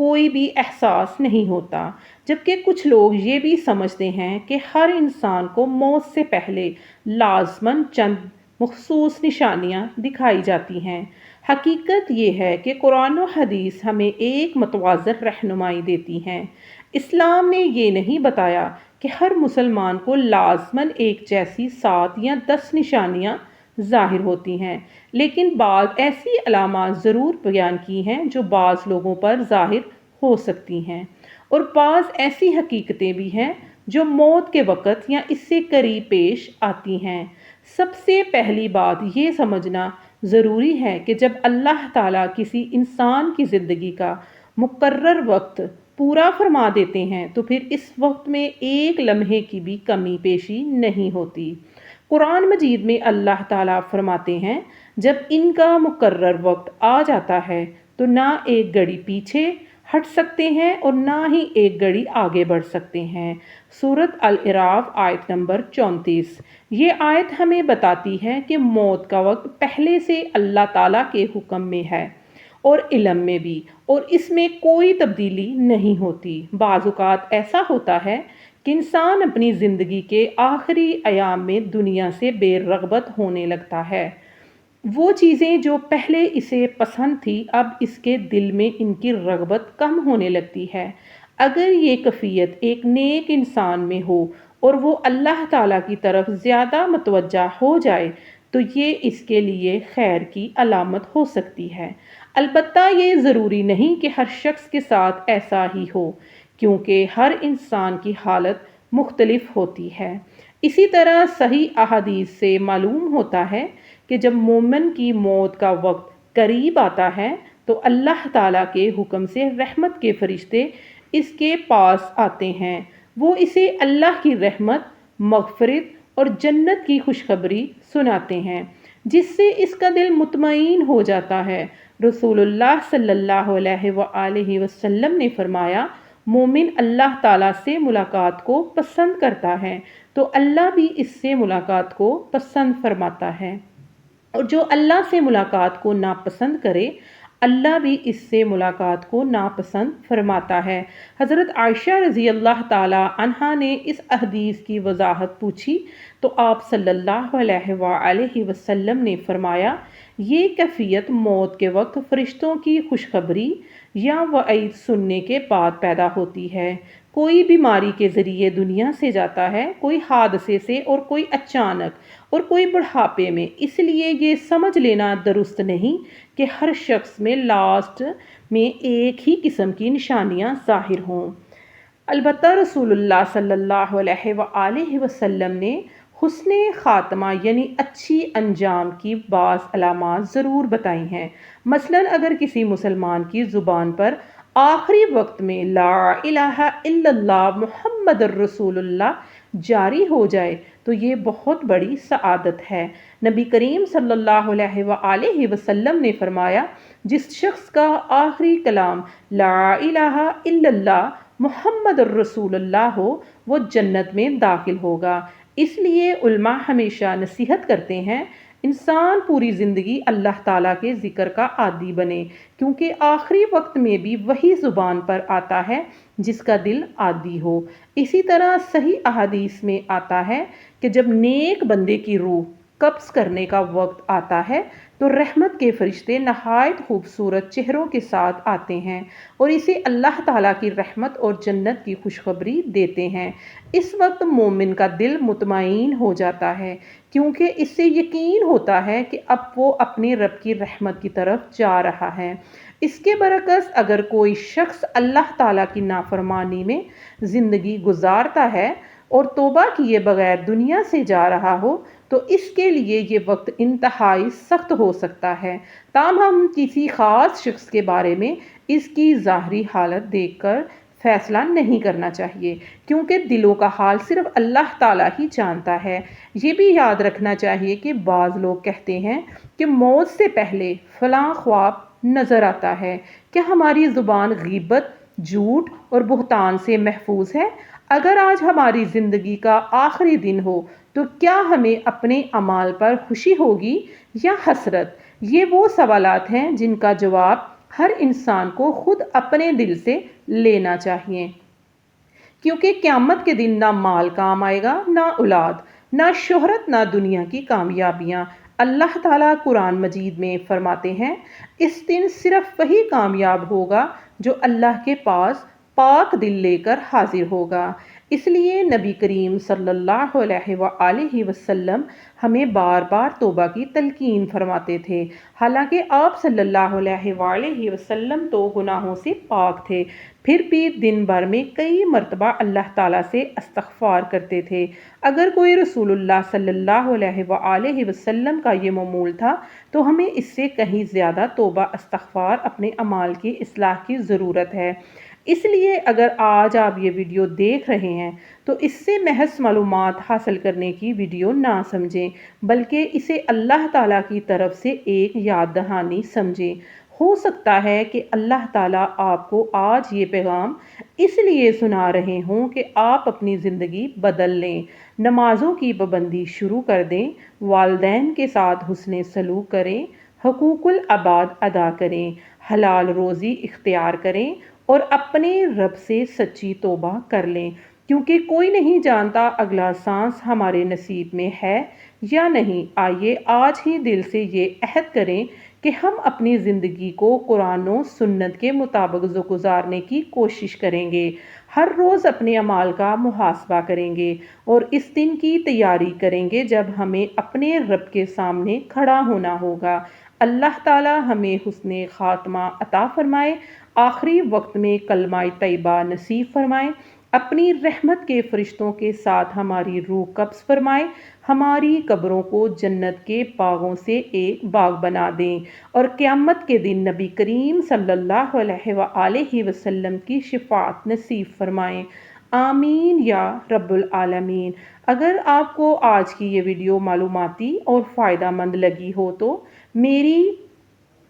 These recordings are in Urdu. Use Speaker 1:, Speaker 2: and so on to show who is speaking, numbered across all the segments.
Speaker 1: کوئی بھی احساس نہیں ہوتا، جبکہ کچھ لوگ یہ بھی سمجھتے ہیں کہ ہر انسان کو موت سے پہلے لازماً چند مخصوص نشانیاں دکھائی جاتی ہیں۔ حقیقت یہ ہے کہ قرآن و حدیث ہمیں ایک متوازن رہنمائی دیتی ہیں۔ اسلام نے یہ نہیں بتایا کہ ہر مسلمان کو لازماً ایک جیسی 7 یا 10 نشانیاں ظاہر ہوتی ہیں، لیکن بعض ایسی علامات ضرور بیان کی ہیں جو بعض لوگوں پر ظاہر ہو سکتی ہیں، اور بعض ایسی حقیقتیں بھی ہیں جو موت کے وقت یا اس سے قریب پیش آتی ہیں۔ سب سے پہلی بات یہ سمجھنا ضروری ہے کہ جب اللہ تعالیٰ کسی انسان کی زندگی کا مقرر وقت پورا فرما دیتے ہیں تو پھر اس وقت میں ایک لمحے کی بھی کمی بیشی نہیں ہوتی۔ قرآن مجید میں اللہ تعالیٰ فرماتے ہیں، جب ان کا مقرر وقت آ جاتا ہے تو نہ ایک گھڑی پیچھے ہٹ سکتے ہیں اور نہ ہی ایک گھڑی آگے بڑھ سکتے ہیں۔ سورۃ الاعراف آیت نمبر 34۔ یہ آیت ہمیں بتاتی ہے کہ موت کا وقت پہلے سے اللہ تعالیٰ کے حکم میں ہے اور علم میں بھی، اور اس میں کوئی تبدیلی نہیں ہوتی۔ بعض اوقات ایسا ہوتا ہے کہ انسان اپنی زندگی کے آخری ایام میں دنیا سے بے رغبت ہونے لگتا ہے۔ وہ چیزیں جو پہلے اسے پسند تھی اب اس کے دل میں ان کی رغبت کم ہونے لگتی ہے۔ اگر یہ کیفیت ایک نیک انسان میں ہو اور وہ اللہ تعالیٰ کی طرف زیادہ متوجہ ہو جائے تو یہ اس کے لیے خیر کی علامت ہو سکتی ہے۔ البتہ یہ ضروری نہیں کہ ہر شخص کے ساتھ ایسا ہی ہو، کیونکہ ہر انسان کی حالت مختلف ہوتی ہے۔ اسی طرح صحیح احادیث سے معلوم ہوتا ہے کہ جب مومن کی موت کا وقت قریب آتا ہے تو اللہ تعالیٰ کے حکم سے رحمت کے فرشتے اس کے پاس آتے ہیں۔ وہ اسے اللہ کی رحمت، مغفرت اور جنت کی خوشخبری سناتے ہیں، جس سے اس کا دل مطمئن ہو جاتا ہے۔ رسول اللہ صلی اللہ علیہ وآلہ وسلم نے فرمایا، مومن اللہ تعالیٰ سے ملاقات کو پسند کرتا ہے تو اللہ بھی اس سے ملاقات کو پسند فرماتا ہے، اور جو اللہ سے ملاقات کو ناپسند کرے اللہ بھی اس سے ملاقات کو ناپسند فرماتا ہے۔ حضرت عائشہ رضی اللہ تعالیٰ عنہا نے اس حدیث کی وضاحت پوچھی تو آپ صلی اللہ علیہ وآلہ وسلم نے فرمایا، یہ کیفیت موت کے وقت فرشتوں کی خوشخبری یا وعید سننے کے بعد پیدا ہوتی ہے۔ کوئی بیماری کے ذریعے دنیا سے جاتا ہے، کوئی حادثے سے اور کوئی اچانک اور کوئی بڑھاپے میں، اس لیے یہ سمجھ لینا درست نہیں کہ ہر شخص میں لاسٹ میں ایک ہی قسم کی نشانیاں ظاہر ہوں۔ البتہ رسول اللہ صلی اللہ علیہ وآلہ وسلم نے حسن خاتمہ یعنی اچھی انجام کی بعض علامات ضرور بتائی ہیں۔ مثلاً اگر کسی مسلمان کی زبان پر آخری وقت میں لا الہ الا اللہ محمد الرسول اللہ جاری ہو جائے تو یہ بہت بڑی سعادت ہے۔ نبی کریم صلی اللہ علیہ وآلہ وسلم نے فرمایا، جس شخص کا آخری کلام لا الہ الا اللہ محمد الرسول اللہ ہو وہ جنت میں داخل ہوگا۔ اس لیے علماء ہمیشہ نصیحت کرتے ہیں انسان پوری زندگی اللہ تعالیٰ کے ذکر کا عادی بنے، کیونکہ آخری وقت میں بھی وہی زبان پر آتا ہے جس کا دل عادی ہو۔ اسی طرح صحیح احادیث میں آتا ہے کہ جب نیک بندے کی روح قبض کرنے کا وقت آتا ہے تو رحمت کے فرشتے نہایت خوبصورت چہروں کے ساتھ آتے ہیں اور اسے اللہ تعالیٰ کی رحمت اور جنت کی خوشخبری دیتے ہیں۔ اس وقت مومن کا دل مطمئن ہو جاتا ہے، کیونکہ اس سے یقین ہوتا ہے کہ اب وہ اپنے رب کی رحمت کی طرف جا رہا ہے۔ اس کے برعکس اگر کوئی شخص اللہ تعالیٰ کی نافرمانی میں زندگی گزارتا ہے اور توبہ کیے بغیر دنیا سے جا رہا ہو تو اس کے لیے یہ وقت انتہائی سخت ہو سکتا ہے۔ تاہم کسی خاص شخص کے بارے میں اس کی ظاہری حالت دیکھ کر فیصلہ نہیں کرنا چاہیے، کیونکہ دلوں کا حال صرف اللہ تعالیٰ ہی جانتا ہے۔ یہ بھی یاد رکھنا چاہیے کہ بعض لوگ کہتے ہیں کہ موت سے پہلے فلاں خواب نظر آتا ہے۔ کیا ہماری زبان غیبت، جھوٹ اور بہتان سے محفوظ ہے؟ اگر آج ہماری زندگی کا آخری دن ہو تو کیا ہمیں اپنے اعمال پر خوشی ہوگی یا حسرت؟ یہ وہ سوالات ہیں جن کا جواب ہر انسان کو خود اپنے دل سے لینا چاہیے، کیونکہ قیامت کے دن نہ مال کام آئے گا، نہ اولاد، نہ شہرت، نہ دنیا کی کامیابیاں۔ اللہ تعالیٰ قرآن مجید میں فرماتے ہیں، اس دن صرف وہی کامیاب ہوگا جو اللہ کے پاس پاک دل لے کر حاضر ہوگا۔ اس لیے نبی کریم صلی اللہ علیہ وآلہ وسلم ہمیں بار بار توبہ کی تلقین فرماتے تھے، حالانکہ آپ صلی اللہ علیہ وآلہ وسلم تو گناہوں سے پاک تھے، پھر بھی دن بھر میں کئی مرتبہ اللہ تعالیٰ سے استغفار کرتے تھے۔ اگر کوئی رسول اللہ صلی اللہ علیہ وآلہ وسلم کا یہ معمول تھا تو ہمیں اس سے کہیں زیادہ توبہ استغفار، اپنے اعمال کی اصلاح کی ضرورت ہے۔ اس لیے اگر آج آپ یہ ویڈیو دیکھ رہے ہیں تو اس سے محض معلومات حاصل کرنے کی ویڈیو نہ سمجھیں، بلکہ اسے اللہ تعالیٰ کی طرف سے ایک یاد دہانی سمجھیں۔ ہو سکتا ہے کہ اللہ تعالیٰ آپ کو آج یہ پیغام اس لیے سنا رہے ہوں کہ آپ اپنی زندگی بدل لیں، نمازوں کی پابندی شروع کر دیں، والدین کے ساتھ حسن سلوک کریں، حقوق العباد ادا کریں، حلال روزی اختیار کریں اور اپنے رب سے سچی توبہ کر لیں، کیونکہ کوئی نہیں جانتا اگلا سانس ہمارے نصیب میں ہے یا نہیں۔ آئیے آج ہی دل سے یہ عہد کریں کہ ہم اپنی زندگی کو قرآن و سنت کے مطابق گزارنے کی کوشش کریں گے، ہر روز اپنے اعمال کا محاسبہ کریں گے اور اس دن کی تیاری کریں گے جب ہمیں اپنے رب کے سامنے کھڑا ہونا ہوگا۔ اللہ تعالی ہمیں حسن خاتمہ عطا فرمائے، آخری وقت میں کلمہ طیبہ نصیب فرمائے، اپنی رحمت کے فرشتوں کے ساتھ ہماری روح قبض فرمائے، ہماری قبروں کو جنت کے باغوں سے ایک باغ بنا دیں اور قیامت کے دن نبی کریم صلی اللہ علیہ وآلہ وسلم کی شفاعت نصیب فرمائیں۔ آمین یا رب العالمین۔ اگر آپ کو آج کی یہ ویڈیو معلوماتی اور فائدہ مند لگی ہو تو میری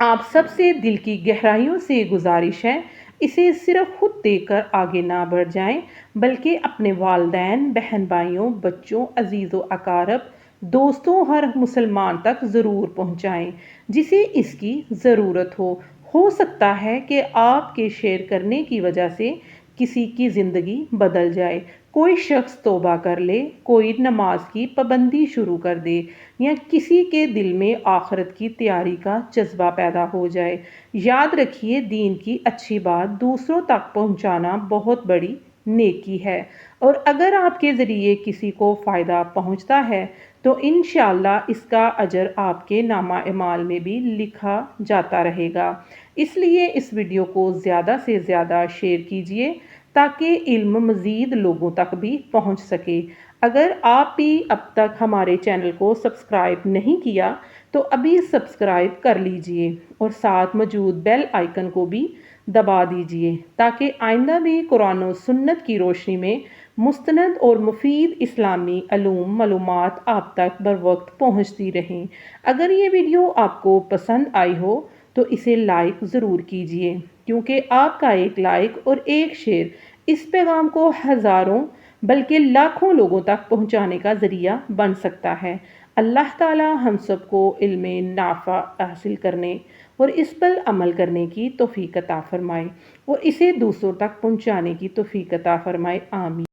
Speaker 1: آپ سب سے دل کی گہرائیوں سے گزارش ہے، اسے صرف خود دیکھ کر آگے نہ بڑھ جائیں، بلکہ اپنے والدین، بہن بھائیوں، بچوں، عزیز و اقارب، دوستوں، ہر مسلمان تک ضرور پہنچائیں جسے اس کی ضرورت ہو۔ ہو سکتا ہے کہ آپ کے شیئر کرنے کی وجہ سے کسی کی زندگی بدل جائے، کوئی شخص توبہ کر لے، کوئی نماز کی پابندی شروع کر دے، یا کسی کے دل میں آخرت کی تیاری کا جذبہ پیدا ہو جائے۔ یاد رکھیے، دین کی اچھی بات دوسروں تک پہنچانا بہت بڑی نیکی ہے، اور اگر آپ کے ذریعے کسی کو فائدہ پہنچتا ہے تو انشاءاللہ اس کا اجر آپ کے نامہ اعمال میں بھی لکھا جاتا رہے گا۔ اس لیے اس ویڈیو کو زیادہ سے زیادہ شیئر کیجیے تاکہ علم مزید لوگوں تک بھی پہنچ سکے۔ اگر آپ بھی اب تک ہمارے چینل کو سبسکرائب نہیں کیا تو ابھی سبسکرائب کر لیجئے اور ساتھ موجود بیل آئیکن کو بھی دبا دیجئے تاکہ آئندہ بھی قرآن و سنت کی روشنی میں مستند اور مفید اسلامی علوم معلومات آپ تک بروقت پہنچتی رہیں۔ اگر یہ ویڈیو آپ کو پسند آئی ہو تو اسے لائک ضرور کیجئے، کیونکہ آپ کا ایک لائک اور ایک شیئر اس پیغام کو ہزاروں بلکہ لاکھوں لوگوں تک پہنچانے کا ذریعہ بن سکتا ہے۔ اللہ تعالی ہم سب کو علم نافع حاصل کرنے اور اس پر عمل کرنے کی توفیق عطا فرمائے اور اسے دوسروں تک پہنچانے کی توفیق عطا فرمائے۔ آمین۔